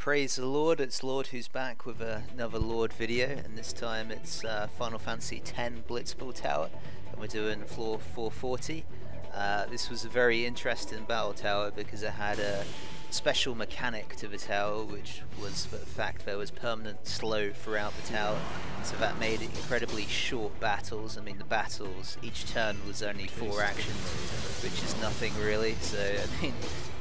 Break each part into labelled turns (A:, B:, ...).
A: Praise the Lord, it's Lord who's back with another Lord video, and this time it's Final Fantasy X Blitzball Tower, and we're doing floor 440. This was a very interesting battle tower because it had a special mechanic to the tower, which was the fact there was permanent slow throughout the tower, so that made it incredibly short battles. I mean, the battles, each turn was only 4 actions, which is nothing really, so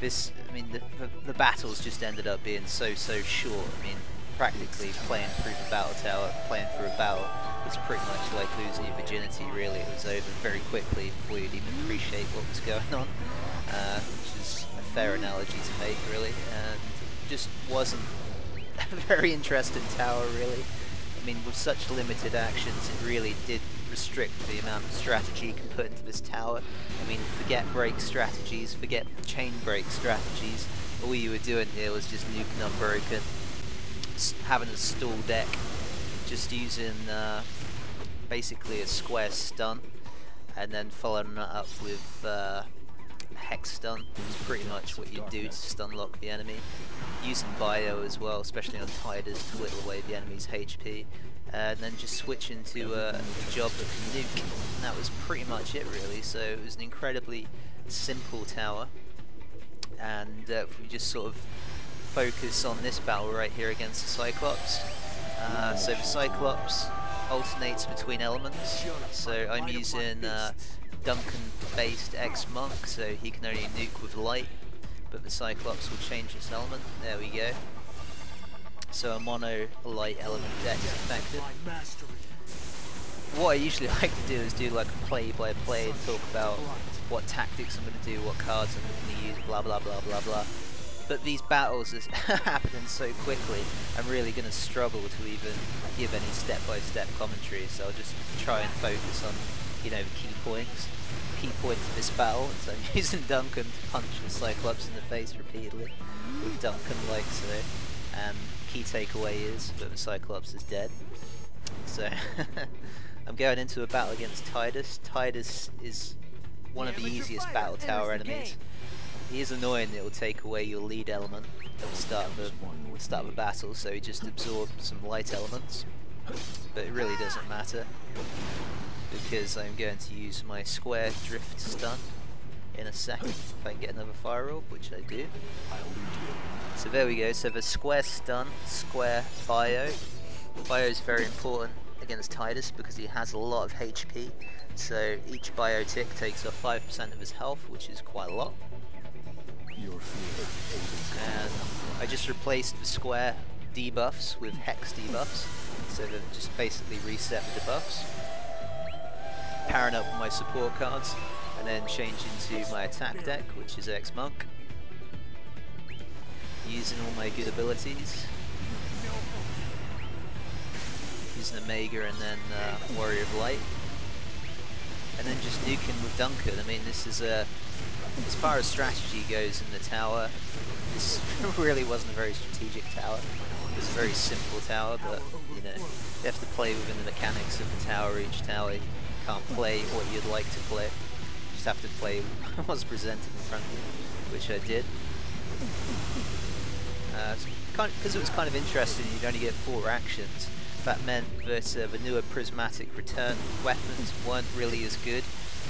A: the battles just ended up being so short. I mean, practically playing through the battle tower, playing through a battle, was pretty much like losing your virginity really. It was over very quickly before you'd even appreciate what was going on, which is a fair analogy to make really, and just wasn't a very interesting tower really. I mean, with such limited actions, it really did restrict the amount of strategy you can put into this tower. I mean, forget break strategies, forget chain break strategies. All you were doing here was just nuking unbroken, having a stall deck, just using basically a square stun, and then following that up with hex stun. It's pretty much what you do to stun lock the enemy. Using bio as well, especially on Tidus, to whittle away the enemy's HP, and then just switch into a job that can nuke. And that was pretty much it really, so it was an incredibly simple tower. And if we just sort of focus on this battle right here against the Cyclops. So the Cyclops alternates between elements, so I'm using Duncan based X-Monk, so he can only nuke with light, but the Cyclops will change its element. There we go. So a mono light element deck is effective. What I usually like to do is do like a play-by-play and talk about what tactics I'm going to do, what cards I'm going to use, blah blah blah blah blah. But these battles are happening so quickly, I'm really going to struggle to even give any step-by-step commentary, so I'll just try and focus on, you know, the key points. Key point of this battle, so I'm using Duncan to punch the Cyclops in the face repeatedly with Duncan like so, and key takeaway is that the Cyclops is dead. So I'm going into a battle against Tidus. Tidus is one of the easiest battle tower enemies. He is annoying, it will take away your lead element at the start of the battle, so he just absorbs some light elements, but it really doesn't matter, because I'm going to use my square drift stun in a second if I can get another fire orb, which I do. So there we go, so the square stun, square bio. Bio is very important against Tidus because he has a lot of HP, so each bio tick takes off 5% of his health, which is quite a lot. And I just replaced the square debuffs with hex debuffs, so they've just basically reset the debuffs. Powering up my support cards, and then change into my attack deck, which is X-Monk. Using all my good abilities. Using Omega and then Warrior of Light. And then just nuking with Duncan. I mean, this is a... as far as strategy goes in the tower, this really wasn't a very strategic tower. It was a very simple tower, but, you know, you have to play within the mechanics of the tower. Each tower, you can't play what you'd like to play. You just have to play what's presented in front of you, which I did. Because it was kind of interesting, you'd only get 4 actions. That meant that the newer prismatic return weapons weren't really as good,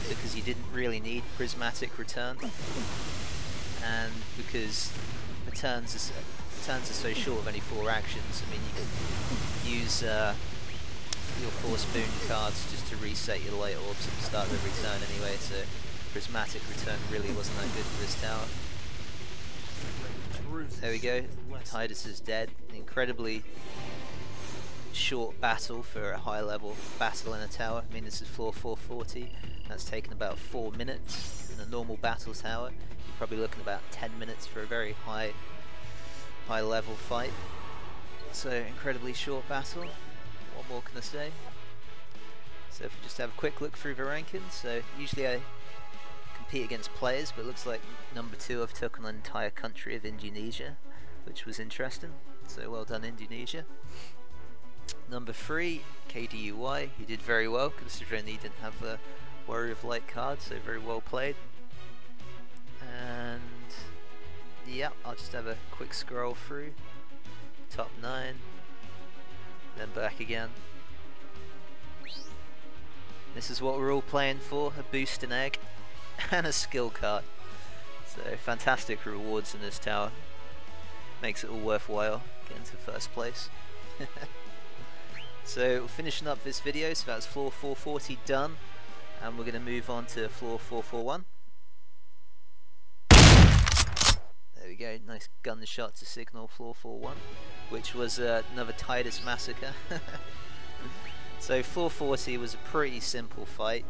A: because you didn't really need prismatic return, and because the turns are so short of only 4 actions. I mean, you can use your 4 spoon cards just to reset your light orbs at the start of every turn anyway, so prismatic return really wasn't that good for this tower. There we go, Tidus is dead. Incredibly short battle for a high level battle in a tower. I mean, this is floor 440, that's taken about 4 minutes. In a normal battle tower, you're probably looking about 10 minutes for a very high level fight. So incredibly short battle. What more can I say? So if we just have a quick look through the rankings, so usually I compete against players, but it looks like number 2 I've taken an entire country of Indonesia, which was interesting, so well done Indonesia. Number 3, KDUY, he did very well considering he didn't have the Warrior of Light card, so very well played. And yeah, I'll just have a quick scroll through. top 9, then back again. This is what we're all playing for, a boost and egg, and a skill card. So fantastic rewards in this tower. Makes it all worthwhile getting to first place. So finishing up this video, so that's floor 440 done, and we're going to move on to floor 441. There we go, nice gunshot to signal floor 441, which was another Titus massacre. So floor 40 was a pretty simple fight.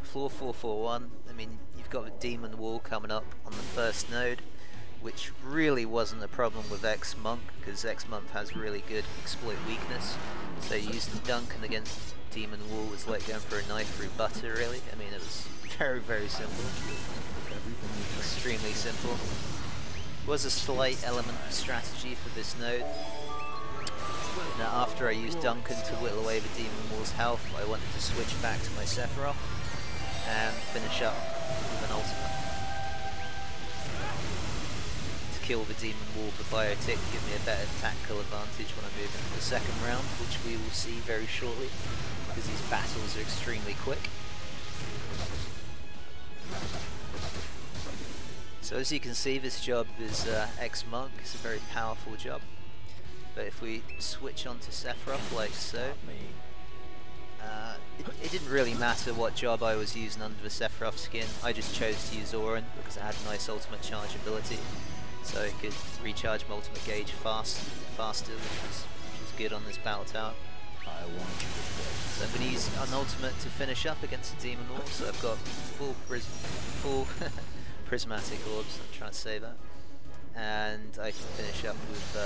A: Floor 441, I mean, you've got the demon wall coming up on the first node, which really wasn't a problem with X-Monk, because X-Monk has really good exploit weakness. So using Duncan against demon wall was like going for a knife through butter, really. I mean, it was very, very simple. Extremely simple. Was a slight element of strategy for this node. Now after I used Duncan to whittle away the demon wall's health, I wanted to switch back to my Sephiroth and finish up with an ultimate. To kill the demon wall with biotic, give me a better tactical advantage when I move into the second round, which we will see very shortly, because these battles are extremely quick. So as you can see, this job is X-Monk, it's a very powerful job. But if we switch on to Sephiroth like so, it didn't really matter what job I was using under the Sephiroth skin. I just chose to use Auron because it had a nice ultimate charge ability, so it could recharge my ultimate gauge faster, which was good on this battle tower. So I'm going to use an ultimate to finish up against the demon wall, so I've got full prismatic orbs, I'm trying to say that, and I can finish up with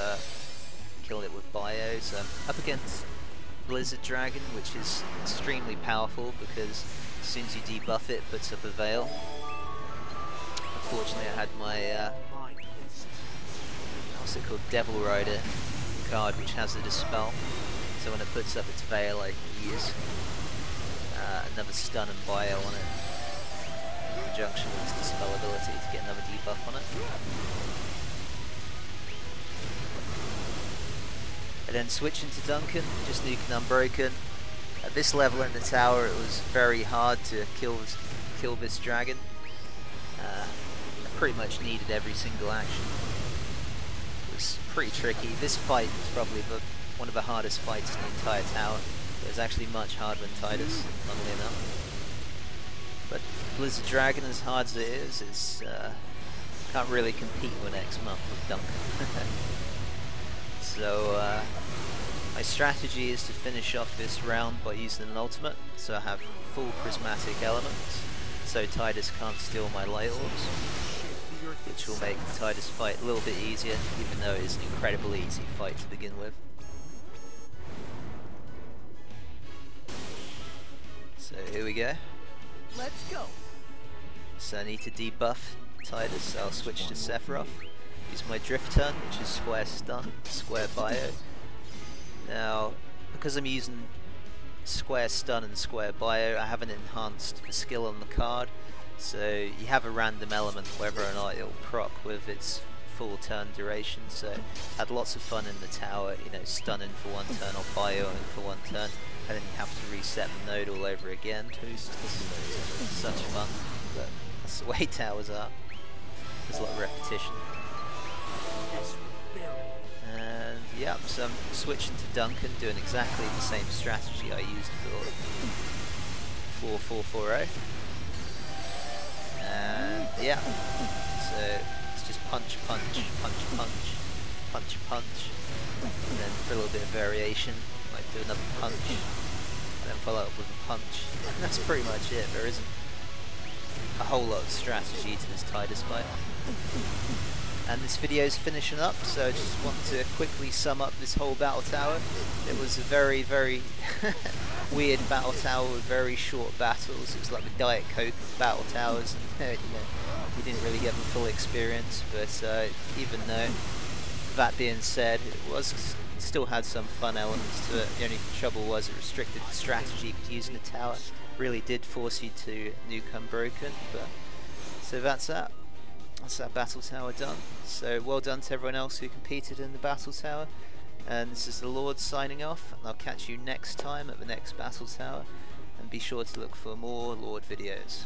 A: kill it with bio. So I'm up against Blizzard Dragon, which is extremely powerful because as soon as you debuff it, it puts up a veil. Unfortunately I had my what's it called, Devil Rider card, which has a dispel, so when it puts up its veil I can use another stun and bio on it in conjunction with its dispel ability to get another debuff on it. And then switching to Duncan, just nuking Unbroken. At this level in the tower, it was very hard to kill this dragon. I pretty much needed every single action. It was pretty tricky. This fight was probably one of the hardest fights in the entire tower. It was actually much harder than Titus, funnily enough. But Blizzard Dragon, as hard as it is, can't really compete with X-Monk with Duncan. So my strategy is to finish off this round by using an ultimate, so I have full prismatic elements, so Titus can't steal my light orbs, which will make the Titus fight a little bit easier, even though it is an incredibly easy fight to begin with. So here we go.
B: Let's go.
A: So I need to debuff Titus, so I'll switch to Sephiroth. Use my drift turn, which is square stun, square bio. Now, because I'm using square stun and square bio, I haven't enhanced the skill on the card, so you have a random element whether or not it'll proc with its full turn duration. So had lots of fun in the tower, you know, stunning for one turn or bioing for one turn, and then you have to reset the node all over again. Such fun, but that's the way towers are. There's a lot of repetition. And yeah, so I'm switching to Duncan, doing exactly the same strategy I used for 440. And yeah, so it's just punch, punch, punch, punch, punch, punch, and then for a little bit of variation, might do another punch, and then follow up with a punch. And that's pretty much it. There isn't a whole lot of strategy to this Titus fight. And this video is finishing up, so I just want to quickly sum up this whole battle tower. It was a very, very weird battle tower with very short battles. It was like the Diet Coke of battle towers, and you know, you didn't really get the full experience. But even though, that being said, it still had some fun elements to it. The only trouble was it restricted the strategy, because using the tower really did force you to nuke Unbroken. But so that's that. That's that battle tower done. So well done to everyone else who competed in the battle tower. And this is the Lord signing off, and I'll catch you next time at the next battle tower. And be sure to look for more Lord videos.